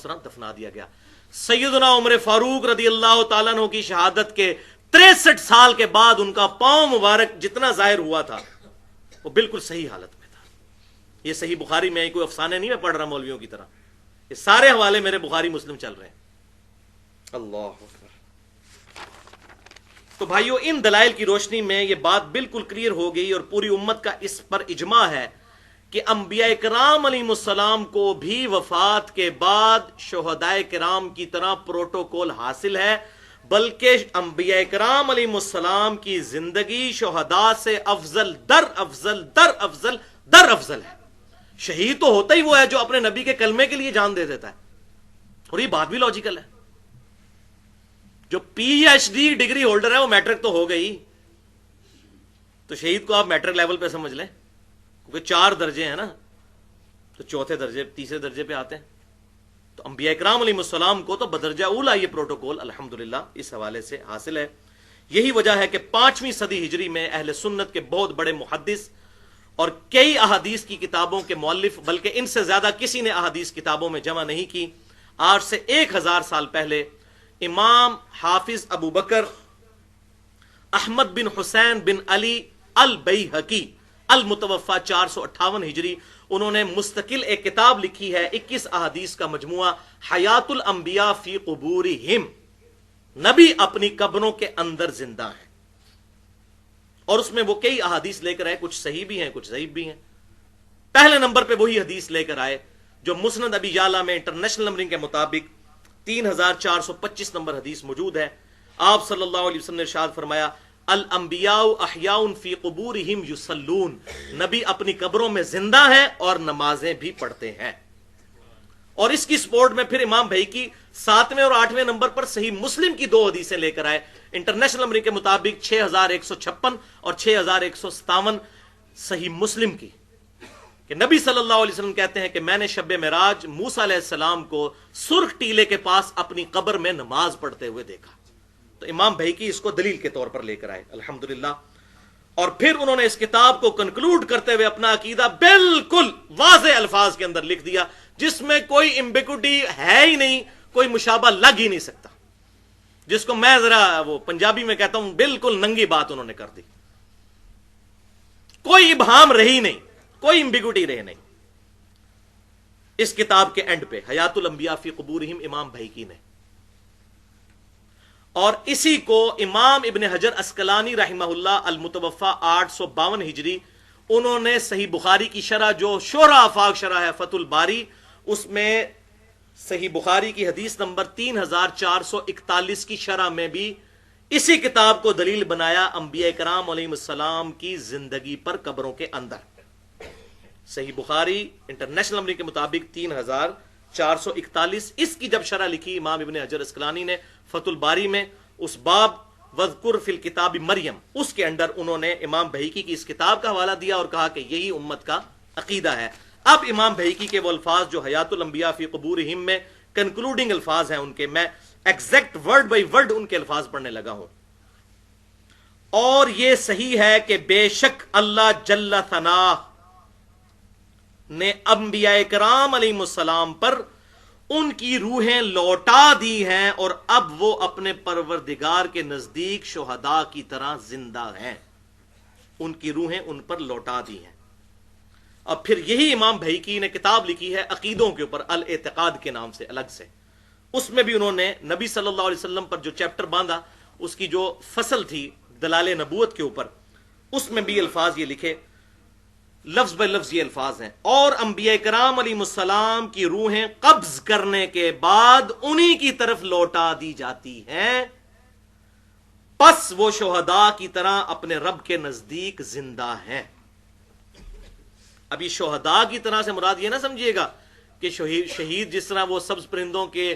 सलाम दफना दिया गया। सैयदना उमर फारूक रदी अल्लाह ताला अन्हु की शहादत के 63 साल के बाद उनका पांव मुबारक जितना जाहिर हुआ था वो बिल्कुल सही हालत में था। ये सही बुखारी में, कोई अफसाने नहीं मैं पढ़ रहा मौलवियों की तरह, ये सारे हवाले मेरे बुखारी मुस्लिम चल रहे हैं। अल्लाह अकबर। तो भाइयों, इन दलाइल की रोशनी में ये बात बिल्कुल क्लियर हो गई और पूरी उम्मत का इस पर इजमा है कि अंबिया किराम अलैहिस्सलाम को भी वफात के बाद शुहदाए किराम की तरह प्रोटोकॉल हासिल है, बल्कि अंबिया किराम अलैहिस्सलाम की जिंदगी शुहदा से अफजल दर अफजल दर अफजल दर अफजल है। शहीद तो होता ही वो है जो अपने नबी के कलमे के लिए जान दे देता है, और ये बात भी लॉजिकल है। जो पीएचडी डिग्री होल्डर है वो मैट्रिक तो हो गई, तो शहीद को आप मैट्रिक लेवल पे समझ लें, क्योंकि 4 दर्जे हैं ना, तो चौथे दर्जे तीसरे दर्जे पे आते हैं। तो अंबिया इकराम अलैहिस्सलाम को तो बदरजा उला ये प्रोटोकॉल अल्हम्दुलिल्लाह इस हवाले से हासिल है। यही वजह है कि 5वीं सदी हिजरी में अहले सुन्नत के बहुत बड़े मुहद्दिस और कई अहादीस की किताबों के मौलिफ, बल्कि इनसे ज्यादा किसी ने अहादीस किताबों में जमा नहीं की, आज से 1000 साल पहले इमाम हाफिज अबू बकर अहमद बिन हुसैन बिन अली अल बैहकी अल मुतवफ़ा 458 हिजरी, उन्होंने मुस्तकिल एक किताब लिखी है 21 अहादीस का मजमुआ हयातुल अंबिया फी कुबूरिहिम, नबी अपनी कब्रों के अंदर जिंदा हैं। और उसमें वो कई अहादीस लेकर आए, कुछ सही भी हैं कुछ ज़ईफ भी हैं। पहले नंबर पे वही हदीस लेकर आए जो मुस्नद अबी याला में इंटरनेशनल नंबरिंग के मुताबिक 3425 नंबर हदीस मौजूद है। आप सल्लल्लाहु अलैहि वसल्लम ने इरशाद फरमाया, अल अंबियाउ अहयाउन फी कुबूरिहिम युसल्लून, नबी अपनी कब्रों में जिंदा है और नमाजें भी पढ़ते हैं। और इसकी सपोर्ट में फिर इमाम भाई की 7वें और 8वें नंबर पर सही मुस्लिम की 2 हदीसें लेकर आए, इंटरनेशनल नंबरिंग के मुताबिक 6156 और 6157 सही मुस्लिम की, कि नबी सल्लल्लाहु अलैहि वसल्लम कहते हैं कि मैंने शब मेराज मूसा अलैहिस्सलाम को सुर्ख टीले के पास अपनी कब्र में नमाज पढ़ते हुए देखा। तो इमाम भाई की इसको दलील के तौर पर लेकर आए अल्हम्दुलिल्लाह। और फिर उन्होंने इस किताब को कंक्लूड करते हुए अपना अकीदा बिल्कुल वाज़े अल्फाज के अंदर लिख दिया, जिसमें कोई एम्बिगुइटी है ही नहीं, कोई मुशाबा लग ही नहीं सकता, जिसको मैं जरा वो पंजाबी में कहता हूं बिल्कुल नंगी बात उन्होंने कर दी, कोई इबहाम रही नहीं, कोई एम्बिगुइटी रहे नहीं। इस किताब के एंड पे हयातुल अंबिया फी कुबूरिहिम इमाम बैहकी ने, और इसी को इमाम इब्न हजर अस्कलानी रहमहुल्लाह अल मुतवफ़ा 852 हिजरी, उन्होंने सही बुखारी की शरह जो शोरा आफाक शरह है फतुल बारी, उसमें सही बुखारी की हदीस नंबर 3441 की शरह में भी इसी किताब को दलील बनाया अंबिया किराम अलैहिस्सलाम की जिंदगी पर कब्रों के अंदर। सही बुखारी इंटरनेशनल नंबर के मुताबिक 3441, इसकी जब शरह लिखी इमाम इब्न हजर अस्कलानी ने फतुल बारी में, उस बाब वज़कुर फिल किताब मरियम, उसके अंदर उन्होंने इमाम बैहकी की इस किताब का हवाला दिया और कहा कि यही उम्मत का अकीदा है। अब इमाम बैहकी के वो अल्फाज जो हयातुल अंबिया फी कुबूरिहिम में कंक्लूडिंग अल्फाज हैं उनके, मैं एग्जैक्ट वर्ड बाई वर्ड उनके अल्फाज पढ़ने लगा हूं। और ये सही है कि बेशक अल्लाह जल्ल सनाह ने अंबिया किराम अलैहिस्सलाम पर उनकी रूहें लौटा दी हैं और अब वो अपने परवरदिगार के नजदीक शुहदा की तरह जिंदा हैं, उनकी रूहें उन पर लौटा दी हैं। अब फिर यही इमाम बैहकी ने किताब लिखी है अकीदों के ऊपर अल एतिकाद के नाम से अलग से, उसमें भी उन्होंने नबी सल्लल्लाहु अलैहि वसल्लम पर जो चैप्टर बांधा, उसकी जो फसल थी दलाले नबूवत के ऊपर, उसमें भी अल्फाज ये लिखे, लफ्ज ब लफ्ज ये अल्फाज हैं, और अंबिया किराम अलैहिस्सलाम की रूहें कब्ज करने के बाद उन्हीं की तरफ लौटा दी जाती हैं, बस वो शुहदा की तरह अपने रब के नजदीक जिंदा हैं। अभी शुहदा की तरह से मुराद ये ना समझिएगा कि शहीद जिस तरह वो सब्ज परिंदों के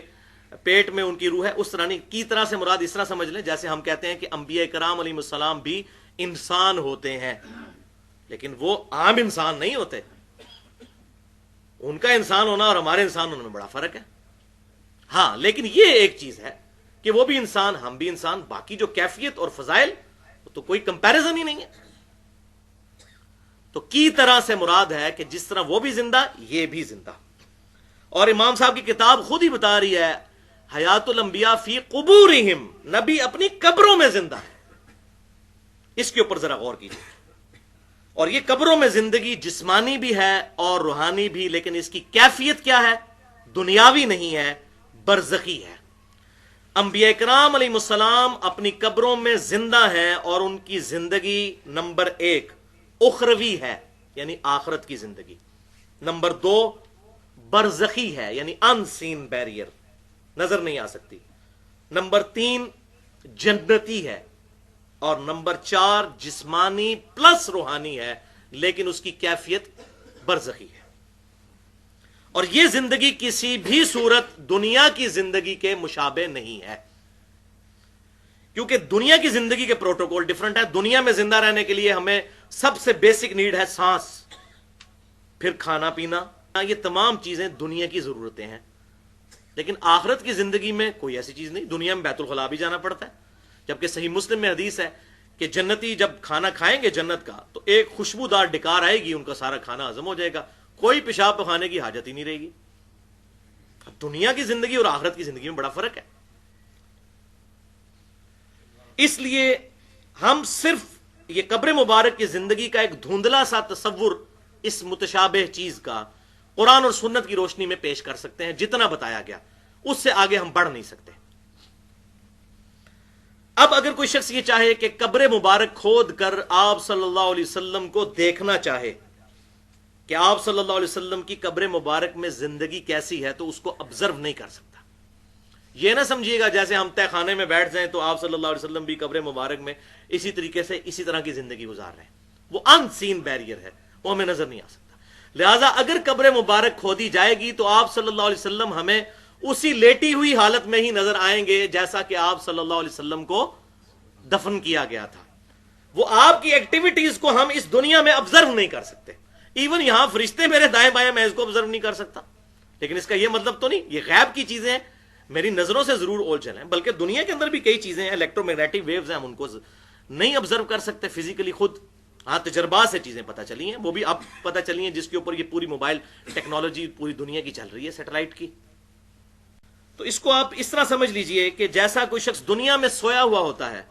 पेट में उनकी रूह है उस तरह नहीं, की तरह से मुराद इस तरह समझ लें जैसे हम कहते हैं कि अंबिया किराम अलैहिस्सलाम भी इंसान होते हैं, लेकिन वो आम इंसान नहीं होते। उनका इंसान होना और हमारे इंसान होने में बड़ा फर्क है। हां, लेकिन ये एक चीज है कि वो भी इंसान हम भी इंसान, बाकी जो कैफियत और फजाइल तो कोई कंपैरिजन ही नहीं है। तो की तरह से मुराद है कि जिस तरह वो भी जिंदा ये भी जिंदा। اور امام صاحب کی کتاب خود ہی بتا رہی ہے حیات الانبیاء فی قبورہم، نبی اپنی قبروں میں زندہ ہے. اس کے اوپر ذرا غور کیجیے. اور یہ قبروں میں زندگی جسمانی بھی ہے اور روحانی بھی، لیکن اس کی کیفیت کیا ہے؟ دنیاوی نہیں ہے، برزخی ہے. انبیاء کرام علیہ السلام اپنی قبروں میں زندہ ہیں اور ان کی زندگی نمبر 1 اخروی ہے، یعنی آخرت کی زندگی. نمبر 2 برزخی ہے، یعنی ان سین بیریئر، نظر نہیں آ سکتی. نمبر 3 جنتی ہے. اور نمبر 4 جسمانی پلس روحانی ہے، لیکن اس کی کیفیت برزخی ہے. اور یہ زندگی کسی بھی صورت دنیا کی زندگی کے مشابہ نہیں ہے، کیونکہ دنیا کی زندگی کے پروٹوکول ڈیفرنٹ ہے. دنیا میں زندہ رہنے کے لیے ہمیں سب سے بیسک نیڈ ہے سانس، پھر کھانا پینا، یہ تمام چیزیں دنیا کی ضرورتیں ہیں. لیکن آخرت کی زندگی میں کوئی ایسی چیز نہیں. دنیا میں بیت الخلاء بھی جانا پڑتا ہے، جبکہ صحیح مسلم میں حدیث ہے کہ جنتی جب کھانا کھائیں گے جنت کا تو ایک خوشبودار ڈکار آئے گی، ان کا سارا کھانا ہضم ہو جائے گا، کوئی پیشاب پخانے کی حاجت ہی نہیں رہے گی. دنیا کی زندگی اور آخرت کی زندگی میں بڑا فرق ہے. اس لیے ہم صرف یہ قبر مبارک کی زندگی کا ایک دھندلا سا تصور اس متشابہ چیز کا قرآن اور سنت کی روشنی میں پیش کر سکتے ہیں. جتنا بتایا گیا اس سے آگے ہم بڑھ نہیں سکتے. اب اگر کوئی شخص یہ چاہے کہ قبر مبارک کھود کر آپ صلی اللہ علیہ وسلم کو دیکھنا چاہے کہ آپ صلی اللہ علیہ وسلم کی قبر مبارک میں زندگی کیسی ہے، تو اس کو آبزرو نہیں کر سکتا. یہ نہ سمجھیے گا جیسے ہم تہ خانے میں بیٹھ جائیں تو آپ صلی اللہ علیہ وسلم بھی قبر مبارک میں اسی طریقے سے اسی طرح کی زندگی گزار رہے ہیں. وہ ان سین بیریئر ہے، وہ ہمیں نظر نہیں آ سکتا. لہٰذا اگر قبر مبارک کھودی جائے گی تو آپ صلی اللہ علیہ وسلم ہمیں اسی لیٹی ہوئی حالت میں ہی نظر آئیں گے جیسا کہ آپ صلی اللہ علیہ وسلم کو دفن کیا گیا تھا. وہ آپ کی ایکٹیویٹیز کو ہم اس دنیا میں آبزرو نہیں کر سکتے. ایون یہاں فرشتے میرے دائیں بائیں میں اس کو آبزرو نہیں کر سکتا، لیکن اس کا یہ مطلب تو نہیں یہ غیب کی چیزیں ہیں، میری نظروں سے ضرور اولجھل ہیں. بلکہ دنیا کے اندر بھی کئی چیزیں ہیں، الیکٹرو میگنیٹک ویوز ہیں، ہم ان کو نہیں آبزرو کر سکتے فزیکلی خود. ہاں تجربات سے چیزیں پتہ چلی ہیں، وہ بھی اب پتہ چلی ہیں جس کے اوپر یہ پوری موبائل ٹیکنالوجی پوری دنیا کی چل رہی ہے، سیٹلائٹ کی. تو اس کو آپ اس طرح سمجھ لیجئے کہ جیسا کوئی شخص دنیا میں سویا ہوا ہوتا ہے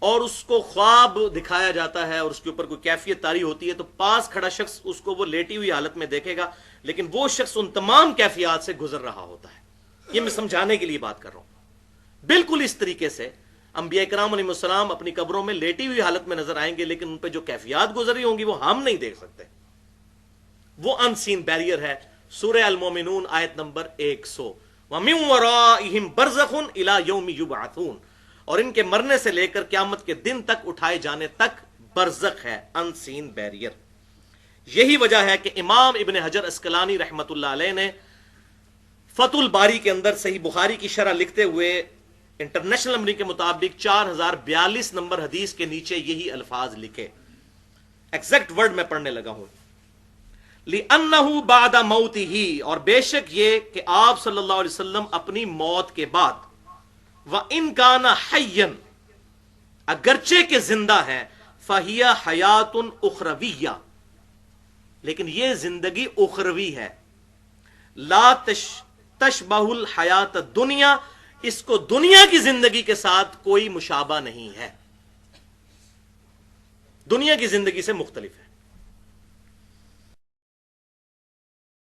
اور اس کو خواب دکھایا جاتا ہے اور اس کے اوپر کوئی کیفیت طاری ہوتی ہے، تو پاس کھڑا شخص اس کو وہ لیٹی ہوئی حالت میں دیکھے گا، لیکن وہ شخص ان تمام کیفیات سے گزر رہا ہوتا ہے. یہ میں سمجھانے کے لیے بات کر رہا ہوں. بالکل اس طریقے سے انبیاء کرام علیہ السلام اپنی قبروں میں لیٹی ہوئی حالت میں نظر آئیں گے، لیکن ان پہ جو کیفیات گزری ہوں گی وہ ہم نہیں دیکھ سکتے. وہ ان سین بیریئر ہے. سورہ المومنون آیت نمبر 100 وَمِن وَرَائِهِمْ بَرْزَخٌ إِلَى يَوْمِ يُبْعَثُونَ، اور ان کے مرنے سے لے کر قیامت کے دن تک اٹھائے جانے تک برزخ ہے، ان سین بیریئر. یہی وجہ ہے کہ امام ابن حجر اسقلانی رحمت اللہ علیہ نے فتح الباری کے اندر صحیح بخاری کی شرح لکھتے ہوئے انٹرنیشنل نمبر کے مطابق 4042 نمبر حدیث کے نیچے یہی الفاظ لکھے. ایگزیکٹ ورڈ میں پڑھنے لگا ہوں. لِأَنَّهُ بَعْدَ مَوْتِهِ، اور بے شک یہ کہ آپ صلی اللہ علیہ وسلم اپنی موت کے بعد وَإِن كَانَ حَيًّا، اگرچہ کہ زندہ ہے، فَهِيَ حَيَاتٌ أُخْرَوِيَّةٌ، لیکن یہ زندگی اخروی ہے. لا تشبہ الحیات الدنیا، اس کو دنیا کی زندگی کے ساتھ کوئی مشابہ نہیں ہے، دنیا کی زندگی سے مختلف ہے.